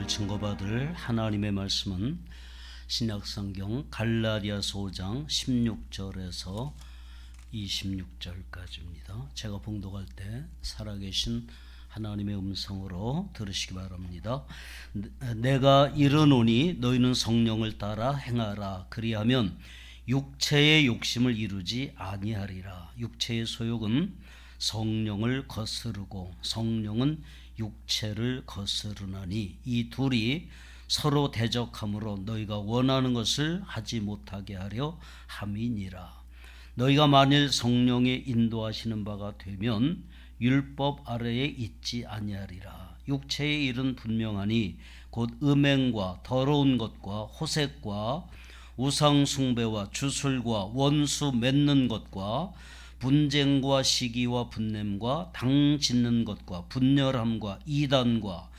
오늘 증거받을 하나님의 말씀은 신약성경 갈라디아서 5장 16절에서 26절까지입니다. 제가 봉독할 때 살아계신 하나님의 음성으로 들으시기 바랍니다. 내가 이르노니 너희는 성령을 따라 행하라. 그리하면 육체의 욕심을 이루지 아니하리라. 육체의 소욕은 성령을 거스르고 성령은 육체를 거스르나니 이 둘이 서로 대적함으로 너희가 원하는 것을 하지 못하게 하려 함이니라. 너희가 만일 성령의 인도하시는 바가 되면 율법 아래에 있지 아니하리라. 육체의 일은 분명하니 곧 음행과 더러운 것과 호색과 우상 숭배와 주술과 원수 맺는 것과 분쟁과 시기와 분냄과 당 짓는 것과 분열함과 이단과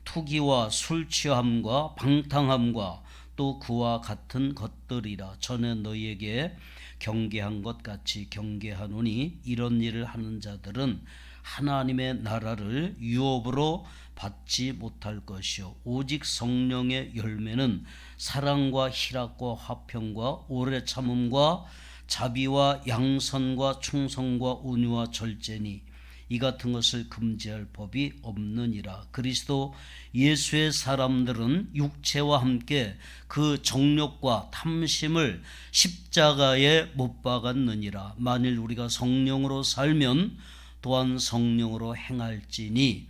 투기와 술 취함과 방탕함과 또 그와 같은 것들이라. 전에 너희에게 경계한 것 같이 경계하노니 이런 일을 하는 자들은 하나님의 나라를 유업으로 받지 못할 것이요 오직 성령의 열매는 사랑과 희락과 화평과 오래 참음과 자비와 양선과 충성과 온유와 절제니 이 같은 것을 금지할 법이 없느니라. 그리스도 예수의 사람들은 육체와 함께 그 정욕과 탐심을 십자가에 못 박았느니라. 만일 우리가 성령으로 살면 또한 성령으로 행할지니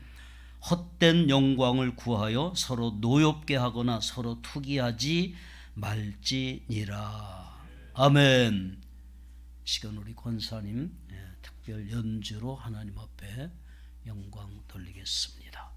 헛된 영광을 구하여 서로 노엽게 하거나 서로 투기하지 말지니라. 아멘. 시간 우리 권사님 특별 연주로 하나님 앞에 영광 돌리겠습니다.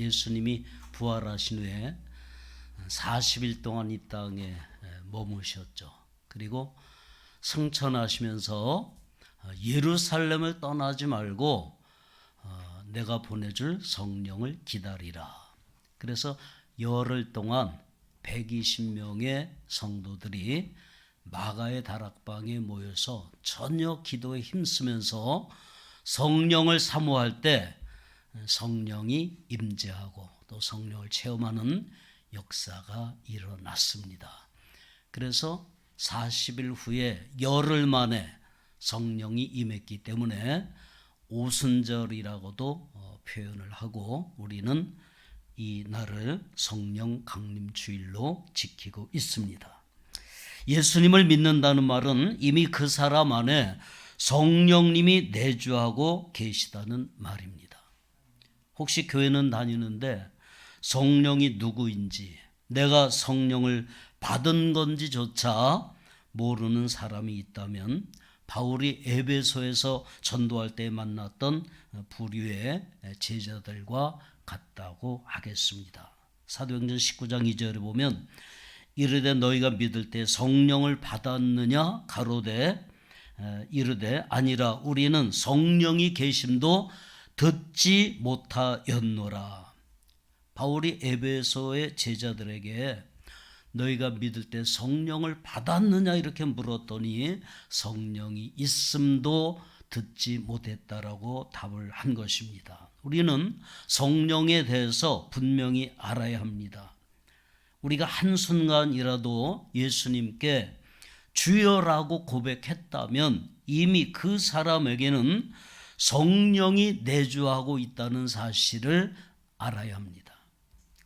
예수님이 부활하신 후에 40일 동안 이 땅에 머무셨죠. 그리고 승천하시면서 예루살렘을 떠나지 말고 내가 보내줄 성령을 기다리라. 그래서 열흘 동안 120명의 성도들이 마가의 다락방에 모여서 전혀 기도에 힘쓰면서 성령을 사모할 때 성령이 임재하고 또 성령을 체험하는 역사가 일어났습니다. 그래서 40일 후에 열흘 만에 성령이 임했기 때문에 오순절이라고도 표현을 하고 우리는 이 날을 성령 강림 주일로 지키고 있습니다. 예수님을 믿는다는 말은 이미 그 사람 안에 성령님이 내주하고 계시다는 말입니다. 혹시 교회는 다니는데 성령이 누구인지, 내가 성령을 받은 건지조차 모르는 사람이 있다면 바울이 에베소에서 전도할 때 만났던 부류의 제자들과 같다고 하겠습니다. 사도행전 19장 2절에 보면 이르되 너희가 믿을 때 성령을 받았느냐 가로되 이르되 아니라 우리는 성령이 계심도 듣지 못하였노라. 바울이 에베소의 제자들에게 너희가 믿을 때 성령을 받았느냐 이렇게 물었더니 성령이 있음도 듣지 못했다라고 답을 한 것입니다. 우리는 성령에 대해서 분명히 알아야 합니다. 우리가 한순간이라도 예수님께 주여라고 고백했다면 이미 그 사람에게는 성령이 내주하고 있다는 사실을 알아야 합니다.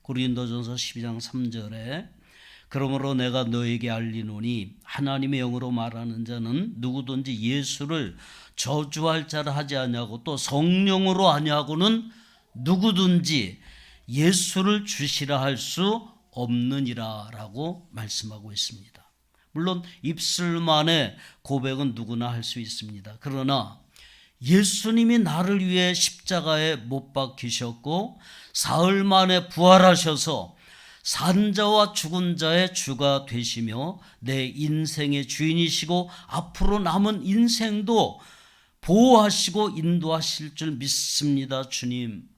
고린도전서 12장 3절에 그러므로 내가 너에게 알리노니 하나님의 영으로 말하는 자는 누구든지 예수를 저주할 자를 하지 아니하고 또 성령으로 아니하고는 누구든지 예수를 주시라 할 수 없느니라 라고 말씀하고 있습니다. 물론 입술만의 고백은 누구나 할 수 있습니다. 그러나 예수님이 나를 위해 십자가에 못 박히셨고 사흘 만에 부활하셔서 산자와 죽은 자의 주가 되시며 내 인생의 주인이시고 앞으로 남은 인생도 보호하시고 인도하실 줄 믿습니다, 주님.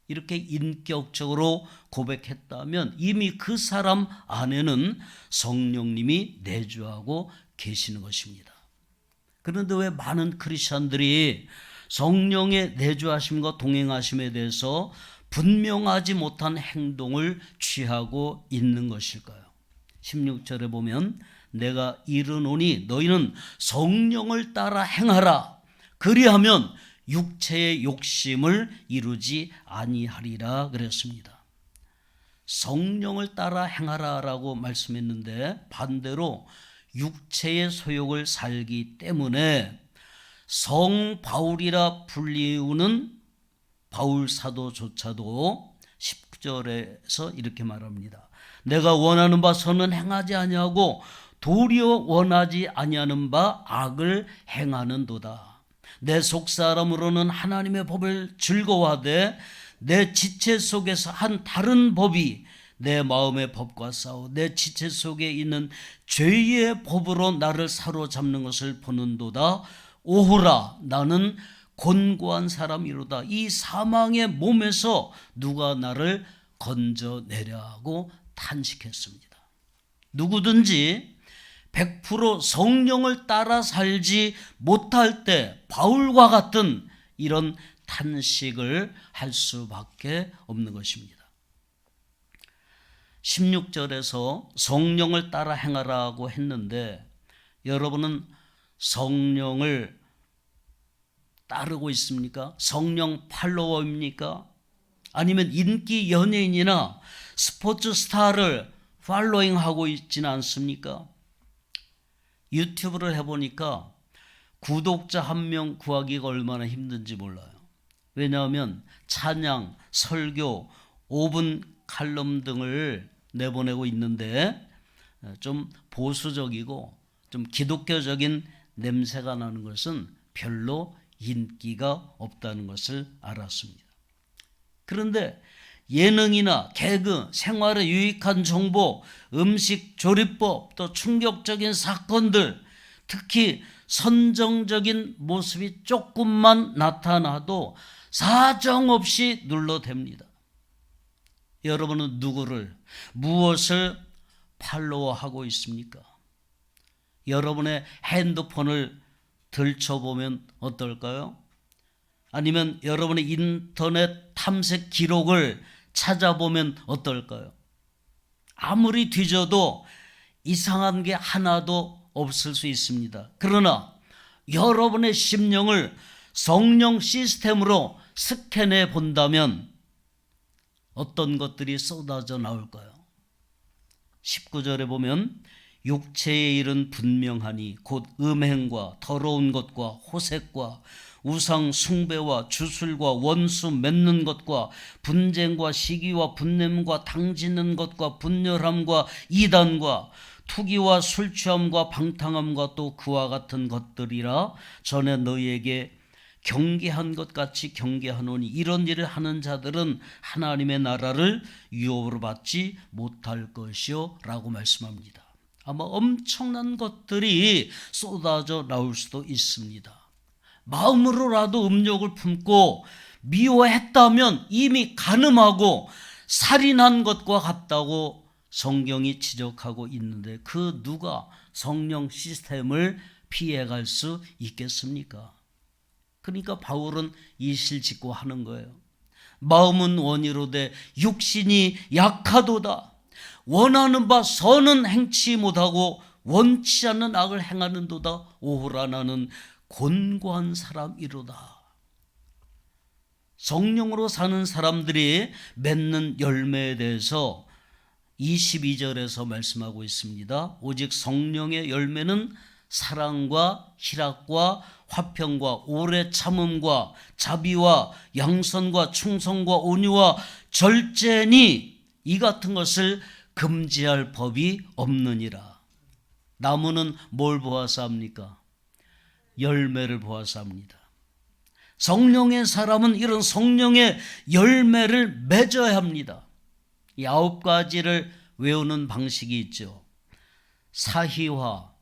이렇게 인격적으로 고백했다면 이미 그 사람 안에는 성령님이 내주하고 계시는 것입니다. 그런데 왜 많은 크리스천들이 성령의 내주하심과 동행하심에 대해서 분명하지 못한 행동을 취하고 있는 것일까요? 16절에 보면 내가 이르노니 너희는 성령을 따라 행하라. 그리하면 육체의 욕심을 이루지 아니하리라 그랬습니다. 성령을 따라 행하라라고 말씀했는데 반대로 육체의 소욕을 살기 때문에 성 바울이라 불리우는 바울 사도조차도 10절에서 이렇게 말합니다. 내가 원하는 바 선은 행하지 아니하고 도리어 원하지 아니하는 바 악을 행하는도다. 내 속사람으로는 하나님의 법을 즐거워하되 내 지체 속에서 한 다른 법이 내 마음의 법과 싸워 내 지체 속에 있는 죄의 법으로 나를 사로잡는 것을 보는도다. 오호라 나는 곤고한 사람이로다. 이 사망의 몸에서 누가 나를 건져내려고 탄식했습니다. 누구든지 100% 성령을 따라 살지 못할 때 바울과 같은 이런 탄식을 할 수밖에 없는 것입니다. 16절에서 성령을 따라 행하라고 했는데 여러분은 성령을 따르고 있습니까? 성령 팔로워입니까? 아니면 인기 연예인이나 스포츠 스타를 팔로잉하고 있지는 않습니까? 유튜브를 해보니까 구독자 1명 구하기가 얼마나 힘든지 몰라요. 왜냐하면 찬양, 설교, 5분 칼럼 등을 내보내고 있는데 좀 보수적이고 좀 기독교적인 냄새가 나는 것은 별로 인기가 없다는 것을 알았습니다. 그런데 예능이나 개그, 생활에 유익한 정보, 음식 조리법, 또 충격적인 사건들, 특히 선정적인 모습이 조금만 나타나도 사정없이 눌러댑니다. 여러분은 누구를, 무엇을 팔로워하고 있습니까? 여러분의 핸드폰을 들춰보면 어떨까요? 아니면 여러분의 인터넷 탐색 기록을 찾아보면 어떨까요? 아무리 뒤져도 이상한 게 하나도 없을 수 있습니다. 그러나 여러분의 심령을 성령 시스템으로 스캔해 본다면 어떤 것들이 쏟아져 나올까요? 19절에 보면 육체의 일은 분명하니 곧 음행과 더러운 것과 호색과 우상 숭배와 주술과 원수 맺는 것과 분쟁과 시기와 분냄과 당짓는 것과 분열함과 이단과 투기와 술취함과 방탕함과 또 그와 같은 것들이라 전에 너희에게 경계한 것 같이 경계하노니 이런 일을 하는 자들은 하나님의 나라를 유업으로 받지 못할 것이요 라고 말씀합니다. 아마 엄청난 것들이 쏟아져 나올 수도 있습니다. 마음으로라도 음욕을 품고 미워했다면 이미 간음하고 살인한 것과 같다고 성경이 지적하고 있는데 그 누가 성령 시스템을 피해갈 수 있겠습니까? 그러니까 바울은 이실직고 하는 거예요. 마음은 원이로되 육신이 약하도다. 원하는 바 선은 행치 못하고 원치 않는 악을 행하는도다. 오호라 나는 곤고한 사람이로다. 성령으로 사는 사람들이 맺는 열매에 대해서 22절에서 말씀하고 있습니다. 오직 성령의 열매는 사랑과 희락과 화평과 오래 참음과 자비와 양선과 충성과 온유와 절제니 이 같은 것을 금지할 법이 없느니라. 나무는 뭘 보아서 합니까? 열매를 보아서 합니다. 성령의 사람은 이런 성령의 열매를 맺어야 합니다. 이 9가지를 외우는 방식이 있죠. 사희화,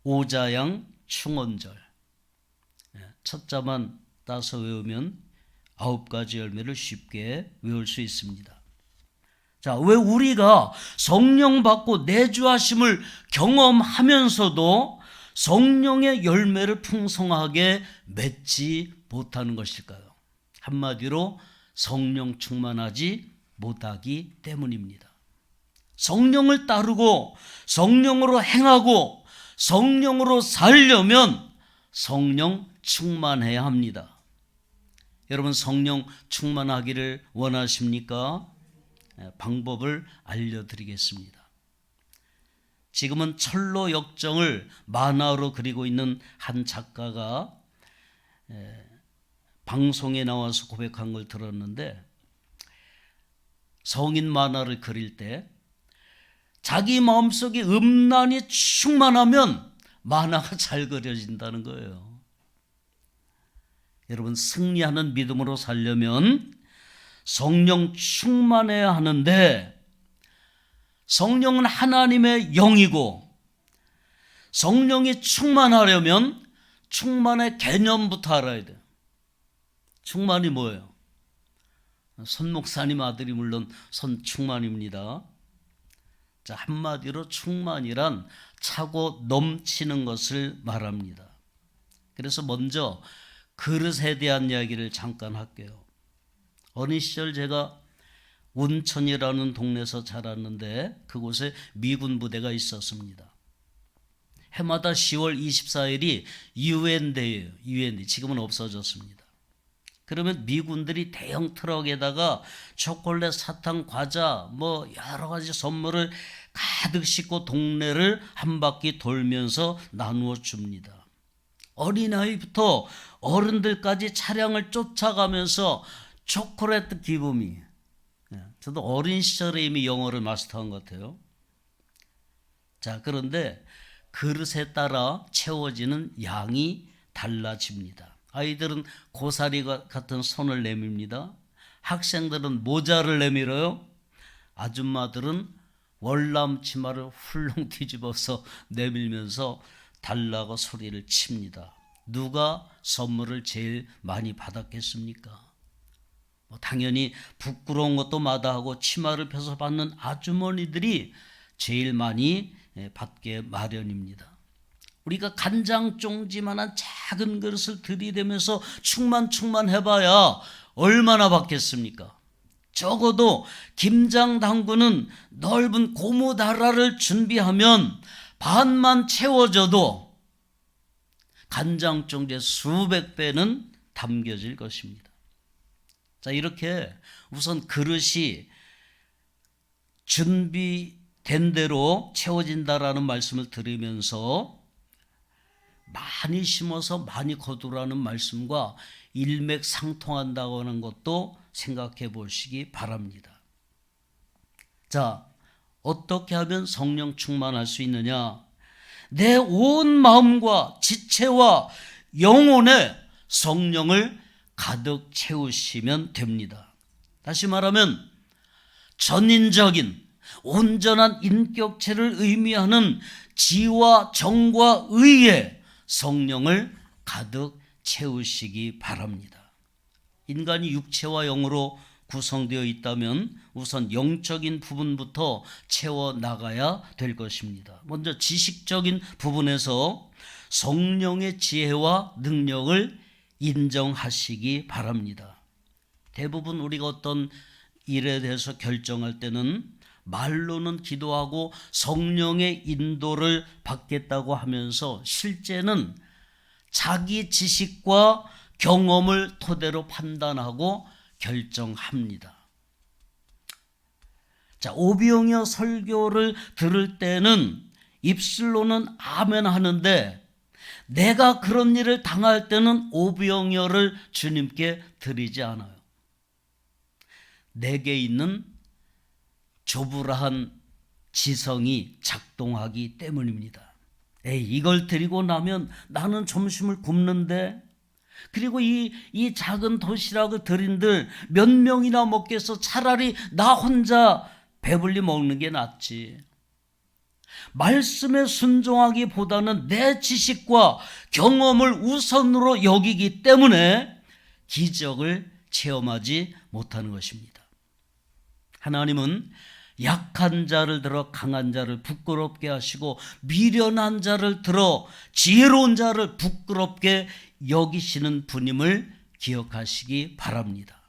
오자양, 충언절. 첫 자만 따서 외우면 9가지 열매를 쉽게 외울 수 있습니다. 자, 왜 우리가 성령 받고 내주하심을 경험하면서도 성령의 열매를 풍성하게 맺지 못하는 것일까요? 한마디로 성령 충만하지 못하기 때문입니다. 성령을 따르고 성령으로 행하고 성령으로 살려면 성령 충만해야 합니다. 여러분 성령 충만하기를 원하십니까? 방법을 알려드리겠습니다. 지금은 철로 역정을 만화로 그리고 있는 한 작가가 방송에 나와서 고백한 걸 들었는데 성인 만화를 그릴 때 자기 마음속에 음란이 충만하면 만화가 잘 그려진다는 거예요. 여러분 승리하는 믿음으로 살려면 성령 충만해야 하는데 성령은 하나님의 영이고 성령이 충만하려면 충만의 개념부터 알아야 돼요. 충만이 뭐예요? 선 목사님 아들이 물론 선 충만입니다. 자, 한마디로 충만이란 차고 넘치는 것을 말합니다. 그래서 먼저 그릇에 대한 이야기를 잠깐 할게요. 어린 시절 제가 운천이라는 동네에서 자랐는데 그곳에 미군 부대가 있었습니다. 해마다 10월 24일이 유엔데이예요. 유엔데이. 지금은 없어졌습니다. 그러면 미군들이 대형 트럭에다가 초콜릿, 사탕, 과자 뭐 여러 가지 선물을 가득 싣고 동네를 한 바퀴 돌면서 나누어 줍니다. 어린아이부터 어른들까지 차량을 쫓아가면서 초콜릿 기부미. 저도 어린 시절에 이미 영어를 마스터한 것 같아요. 자, 그런데 그릇에 따라 채워지는 양이 달라집니다. 아이들은 고사리 같은 손을 내밉니다. 학생들은 모자를 내밀어요. 아줌마들은 월남 치마를 훌렁 뒤집어서 내밀면서 달라고 소리를 칩니다. 누가 선물을 제일 많이 받았겠습니까? 당연히 부끄러운 것도 마다하고 치마를 펴서 받는 아주머니들이 제일 많이 받게 마련입니다. 우리가 간장 종지만한 작은 그릇을 들이대면서 충만 해봐야 얼마나 받겠습니까? 적어도 김장 담그는 넓은 고무다라를 준비하면 반만 채워져도 간장 종지의 수백 배는 담겨질 것입니다. 자, 이렇게 우선 그릇이 준비된 대로 채워진다라는 말씀을 들으면서 많이 심어서 많이 거두라는 말씀과 일맥상통한다고 하는 것도 생각해 보시기 바랍니다. 자, 어떻게 하면 성령 충만할 수 있느냐? 내 온 마음과 지체와 영혼에 성령을 가득 채우시면 됩니다. 다시 말하면 전인적인 온전한 인격체를 의미하는 지와 정과 의에 성령을 가득 채우시기 바랍니다. 인간이 육체와 영으로 구성되어 있다면 우선 영적인 부분부터 채워나가야 될 것입니다. 먼저 지식적인 부분에서 성령의 지혜와 능력을 인정하시기 바랍니다. 대부분 우리가 어떤 일에 대해서 결정할 때는 말로는 기도하고 성령의 인도를 받겠다고 하면서 실제는 자기 지식과 경험을 토대로 판단하고 결정합니다. 자, 오병이어 설교를 들을 때는 입술로는 아멘 하는데 내가 그런 일을 당할 때는 오병이어를 주님께 드리지 않아요. 내게 있는 조불한 지성이 작동하기 때문입니다. 이걸 드리고 나면 나는 점심을 굶는데, 그리고 이 작은 도시락을 드린들 몇 명이나 먹겠어. 차라리 나 혼자 배불리 먹는 게 낫지. 말씀에 순종하기보다는 내 지식과 경험을 우선으로 여기기 때문에 기적을 체험하지 못하는 것입니다. 하나님은 약한 자를 들어 강한 자를 부끄럽게 하시고 미련한 자를 들어 지혜로운 자를 부끄럽게 여기시는 분임을 기억하시기 바랍니다.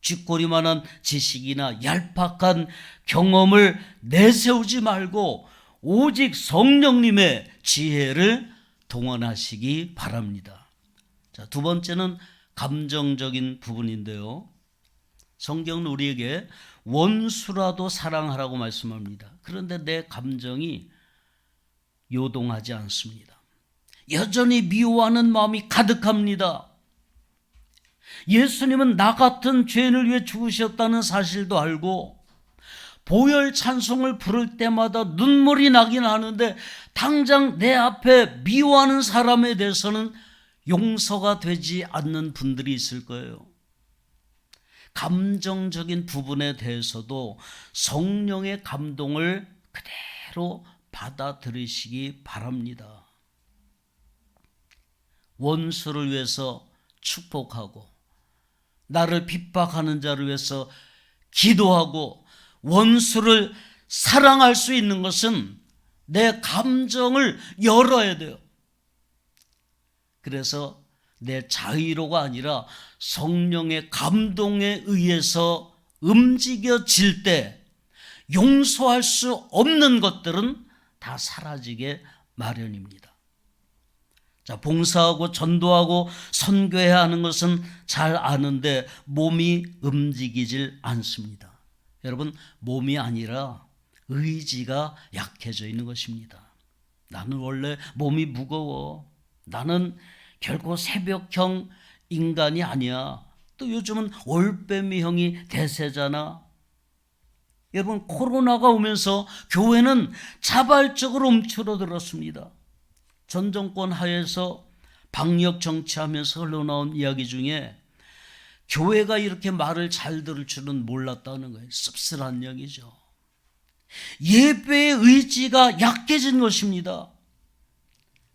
쥐꼬리만한 지식이나 얄팍한 경험을 내세우지 말고 오직 성령님의 지혜를 동원하시기 바랍니다. 자, 두 번째는 감정적인 부분인데요. 성경은 우리에게 원수라도 사랑하라고 말씀합니다. 그런데 내 감정이 요동하지 않습니다. 여전히 미워하는 마음이 가득합니다. 예수님은 나 같은 죄인을 위해 죽으셨다는 사실도 알고 보혈 찬송을 부를 때마다 눈물이 나긴 하는데 당장 내 앞에 미워하는 사람에 대해서는 용서가 되지 않는 분들이 있을 거예요. 감정적인 부분에 대해서도 성령의 감동을 그대로 받아들이시기 바랍니다. 원수를 위해서 축복하고 나를 핍박하는 자를 위해서 기도하고 원수를 사랑할 수 있는 것은 내 감정을 열어야 돼요. 그래서 내 자의로가 아니라 성령의 감동에 의해서 움직여질 때 용서할 수 없는 것들은 다 사라지게 마련입니다. 자, 봉사하고 전도하고 선교해야 하는 것은 잘 아는데 몸이 움직이질 않습니다. 여러분, 몸이 아니라 의지가 약해져 있는 것입니다. 나는 원래 몸이 무거워. 나는 결코 새벽형 인간이 아니야. 또 요즘은 올빼미형이 대세잖아. 여러분, 코로나가 오면서 교회는 자발적으로 움츠러들었습니다. 전 정권 하에서 방역 정치하면서 흘러나온 이야기 중에 교회가 이렇게 말을 잘 들을 줄은 몰랐다는 거예요. 씁쓸한 얘기죠. 예배의 의지가 약해진 것입니다.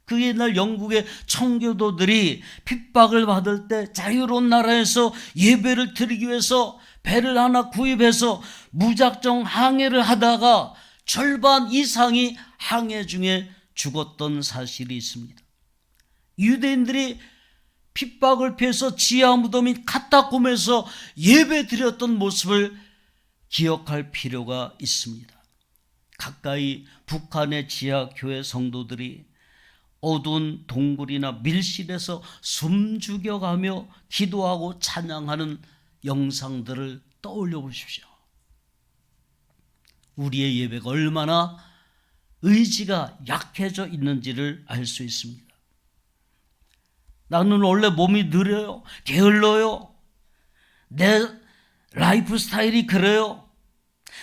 그 옛날 영국의 청교도들이 핍박을 받을 때 자유로운 나라에서 예배를 드리기 위해서 배를 하나 구입해서 무작정 항해를 하다가 절반 이상이 항해 중에 죽었던 사실이 있습니다. 유대인들이 핍박을 피해서 지하 무덤인 카타콤에서 예배 드렸던 모습을 기억할 필요가 있습니다. 가까이 북한의 지하 교회 성도들이 어두운 동굴이나 밀실에서 숨죽여가며 기도하고 찬양하는 영상들을 떠올려 보십시오. 우리의 예배가 얼마나 의지가 약해져 있는지를 알 수 있습니다. 나는 원래 몸이 느려요, 게을러요, 내 라이프 스타일이 그래요,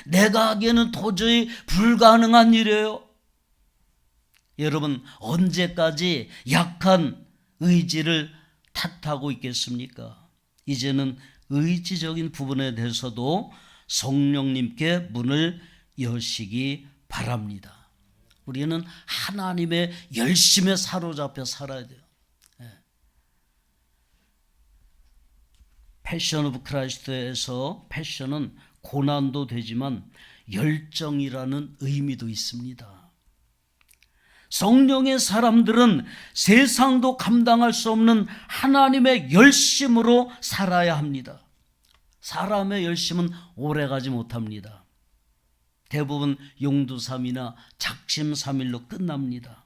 내가 하기에는 도저히 불가능한 일이에요. 여러분, 언제까지 약한 의지를 탓하고 있겠습니까? 이제는 의지적인 부분에 대해서도 성령님께 문을 여시기 바랍니다. 우리는 하나님의 열심에 사로잡혀 살아야 돼요. 패션 오브 크라이스트에서 패션은 고난도 되지만 열정이라는 의미도 있습니다. 성령의 사람들은 세상도 감당할 수 없는 하나님의 열심으로 살아야 합니다. 사람의 열심은 오래가지 못합니다. 대부분 용두삼이나 작심삼일로 끝납니다.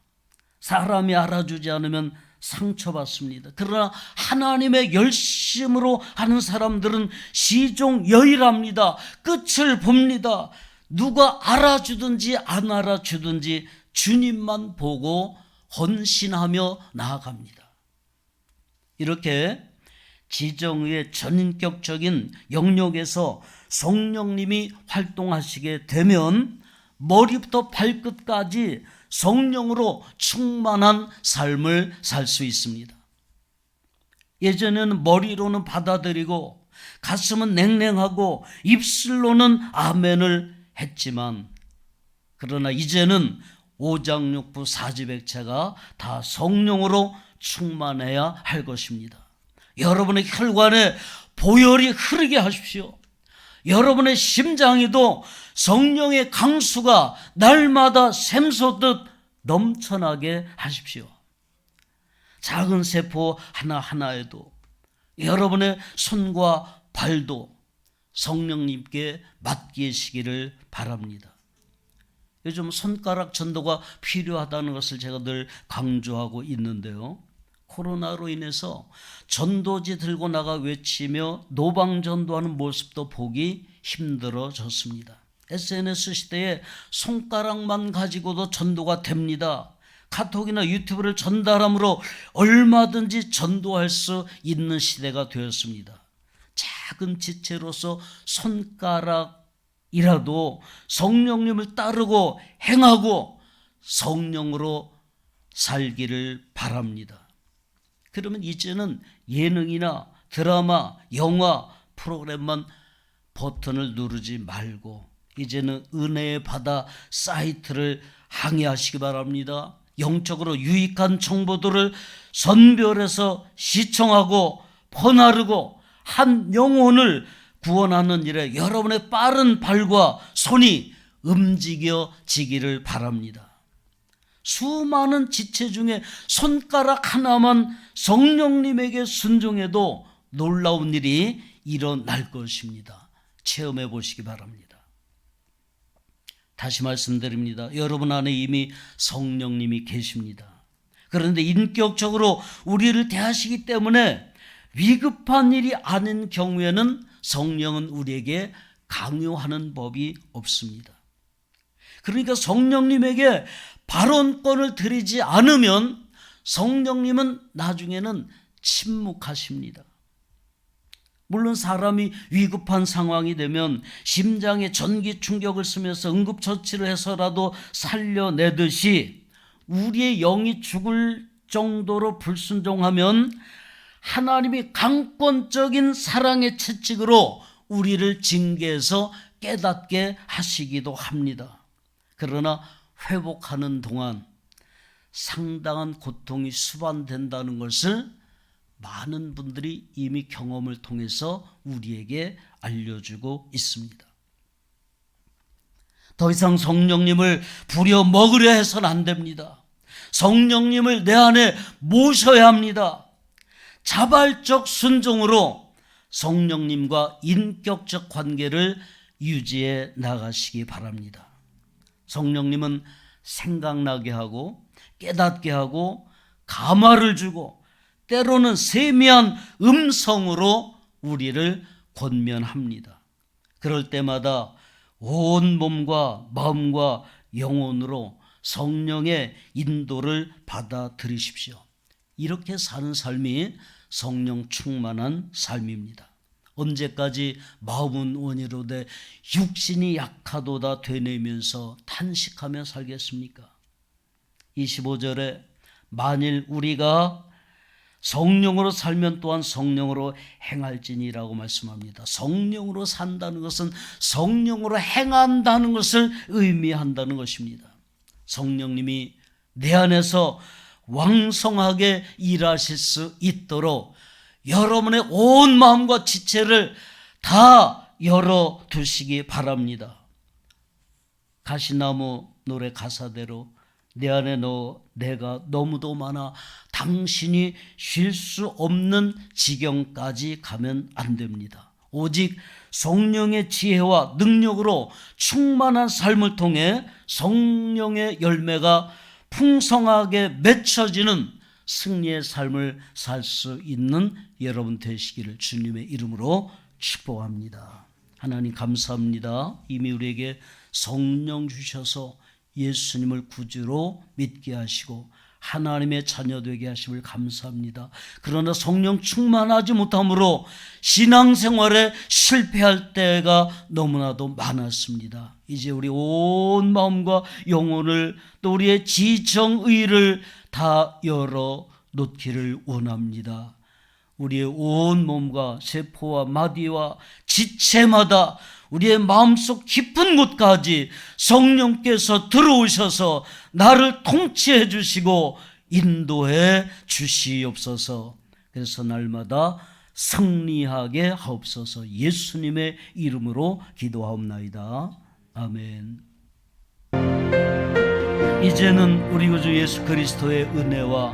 사람이 알아주지 않으면 상처받습니다. 그러나 하나님의 열심으로 하는 사람들은 시종여일합니다. 끝을 봅니다. 누가 알아주든지 안 알아주든지 주님만 보고 헌신하며 나아갑니다. 이렇게 지정의의 전인격적인 영역에서 성령님이 활동하시게 되면 머리부터 발끝까지 성령으로 충만한 삶을 살 수 있습니다. 예전에는 머리로는 받아들이고 가슴은 냉랭하고 입술로는 아멘을 했지만, 그러나 이제는 오장육부 사지백체가 다 성령으로 충만해야 할 것입니다. 여러분의 혈관에 보혈이 흐르게 하십시오. 여러분의 심장에도 성령의 강수가 날마다 샘솟듯 넘쳐나게 하십시오. 작은 세포 하나하나에도, 여러분의 손과 발도 성령님께 맡기시기를 바랍니다. 요즘 손가락 전도가 필요하다는 것을 제가 늘 강조하고 있는데요. 코로나로 인해서 전도지 들고 나가 외치며 노방전도하는 모습도 보기 힘들어졌습니다. SNS 시대에 손가락만 가지고도 전도가 됩니다. 카톡이나 유튜브를 전달함으로 얼마든지 전도할 수 있는 시대가 되었습니다. 작은 지체로서 손가락이라도 성령님을 따르고 행하고 성령으로 살기를 바랍니다. 그러면 이제는 예능이나 드라마, 영화, 프로그램만 버튼을 누르지 말고 이제는 은혜의 바다 사이트를 항해하시기 바랍니다. 영적으로 유익한 정보들을 선별해서 시청하고 퍼나르고 한 영혼을 구원하는 일에 여러분의 빠른 발과 손이 움직여지기를 바랍니다. 수많은 지체 중에 손가락 하나만 성령님에게 순종해도 놀라운 일이 일어날 것입니다. 체험해 보시기 바랍니다. 다시 말씀드립니다. 여러분 안에 이미 성령님이 계십니다. 그런데 인격적으로 우리를 대하시기 때문에 위급한 일이 아닌 경우에는 성령은 우리에게 강요하는 법이 없습니다. 그러니까 성령님에게 발언권을 드리지 않으면 성령님은 나중에는 침묵하십니다. 물론 사람이 위급한 상황이 되면 심장에 전기 충격을 쓰면서 응급처치를 해서라도 살려내듯이 우리의 영이 죽을 정도로 불순종하면 하나님이 강권적인 사랑의 채찍으로 우리를 징계해서 깨닫게 하시기도 합니다. 그러나 회복하는 동안 상당한 고통이 수반된다는 것을 많은 분들이 이미 경험을 통해서 우리에게 알려주고 있습니다. 더 이상 성령님을 부려먹으려 해서는 안 됩니다. 성령님을 내 안에 모셔야 합니다. 자발적 순종으로 성령님과 인격적 관계를 유지해 나가시기 바랍니다. 성령님은 생각나게 하고 깨닫게 하고 감화를 주고 때로는 세미한 음성으로 우리를 권면합니다. 그럴 때마다 온 몸과 마음과 영혼으로 성령의 인도를 받아들이십시오. 이렇게 사는 삶이 성령 충만한 삶입니다. 언제까지 마음은 원이로되 육신이 약하도다 되뇌면서 탄식하며 살겠습니까? 25절에 만일 우리가 성령으로 살면 또한 성령으로 행할지니라고 말씀합니다. 성령으로 산다는 것은 성령으로 행한다는 것을 의미한다는 것입니다. 성령님이 내 안에서 왕성하게 일하실 수 있도록 여러분의 온 마음과 지체를 다 열어두시기 바랍니다. 가시나무 노래 가사대로 내 안에 내가 너무도 많아 당신이 쉴 수 없는 지경까지 가면 안 됩니다. 오직 성령의 지혜와 능력으로 충만한 삶을 통해 성령의 열매가 풍성하게 맺혀지는 승리의 삶을 살 수 있는 여러분 되시기를 주님의 이름으로 축복합니다. 하나님 감사합니다. 이미 우리에게 성령 주셔서 예수님을 구주로 믿게 하시고 하나님의 자녀 되게 하심을 감사합니다. 그러나 성령 충만하지 못함으로 신앙생활에 실패할 때가 너무나도 많았습니다. 이제 우리 온 마음과 영혼을 또 우리의 지정의를 다 열어놓기를 원합니다. 우리의 온 몸과 세포와 마디와 지체마다 우리의 마음속 깊은 곳까지 성령께서 들어오셔서 나를 통치해 주시고 인도해 주시옵소서. 그래서 날마다 승리하게 하옵소서. 예수님의 이름으로 기도하옵나이다. 아멘. 이제는 우리 구주 예수 그리스도의 은혜와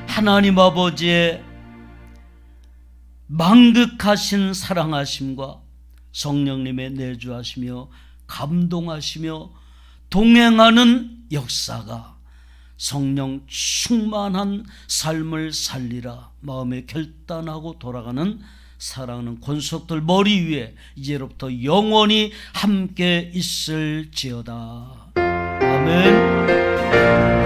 하나님 아버지의 만극하신 사랑하심과 성령님의 내주하시며 감동하시며 동행하는 역사가 성령 충만한 삶을 살리라 마음에 결단하고 돌아가는 사랑하는 권속들 머리 위에 이제로부터 영원히 함께 있을지어다. 아멘.